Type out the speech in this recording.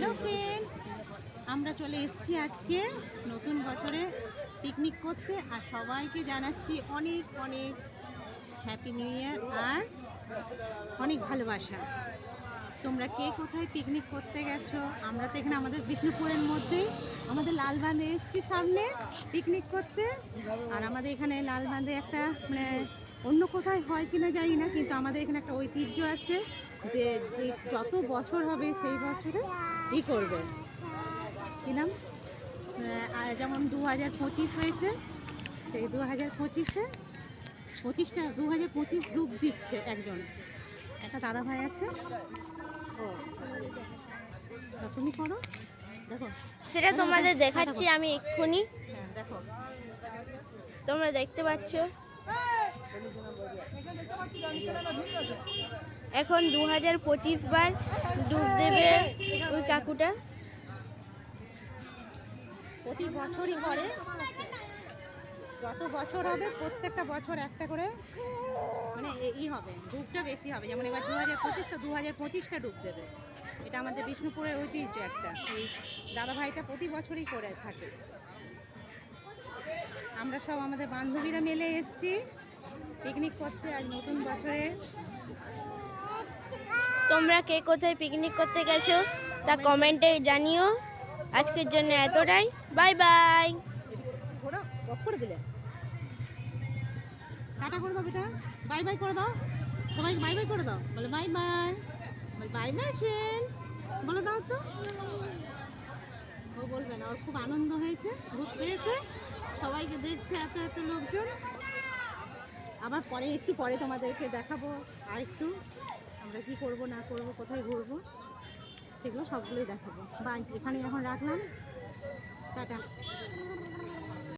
Hello friends, আমরা চলে এসেছি আজকে নতুন বছরে পিকনিক করতে। আর সবাইকে জানাচ্ছি অনেক অনেক হ্যাপি নিউ ইয়ার আর অনেক ভালোবাসা। তোমরা কে কোথায় পিকনিক করতে গেছো? আমরা তো এখানে আমাদের বিষ্ণুপুরের মধ্যেই আমাদের লালবাঁধে এসেছি সামনে পিকনিক করতে। আর আমাদের এখানে লালবাঁধে একটা মানে অন্য কোথায় হয় কিনা জানি না, কিন্তু আমাদের এখানে একটা ঐতিহ্য আছে যে যে যত বছর হবে সেই বছরে ই করবে কি নাম, যেমন 2025 হয়েছে, সেই 2025 ডুব দিচ্ছে একজন, একটা দাদা ভাই আছে। ও তুমি করো, দেখো সেটা তোমাদের দেখাচ্ছি আমি এক্ষুনি। হ্যাঁ দেখো, তোমরা দেখতে পাচ্ছ এখন 2025 বার ডুব দেবে ওই কাকুটা। প্রতি বছরই করে, যত বছর হবে প্রত্যেকটা বছর একটা করে মানে ই হবে, ডুবটা বেশি হবে। যেমন এবার 2025 তো 2025টা ডুব দেবে। এটা আমাদের বিষ্ণুপুরের ঐতিহ্য একটা। এই দাদা ভাইটা প্রতি বছরই করে থাকে। আমরা সব আমাদের বান্ধবীরা মিলে এসেছি পিকনিক করতে আজ নতুন বছরে। তোমরা কে কোথায় পিকনিক করতে গেছো তা কমেন্টে জানিও। আজকের জন্য এতটাই, বাই বাই। ঘোড়া অফ করে দিলে, টাটা করে দাও বেটা, বাই বাই করে দাও, সবাইকে বাই বাই করে দাও, বলে বাই বাই, বলে বাই বাই ফ্রেন্ডস বলে দাও তো। ও বলবে না, ওর খুব আনন্দ হয়েছে ঘুরতে এসে, সবাইকে দেখছে এত এত লোকজন। আবার পরে একটু পরে তোমাদেরকে দেখাবো আর একটু আমরা কি করব না করব, কোথায় ঘুরবো, সেগুলো সবগুলোই দেখাবো। বাই, এখানে এখন রাখলাম, টাটা।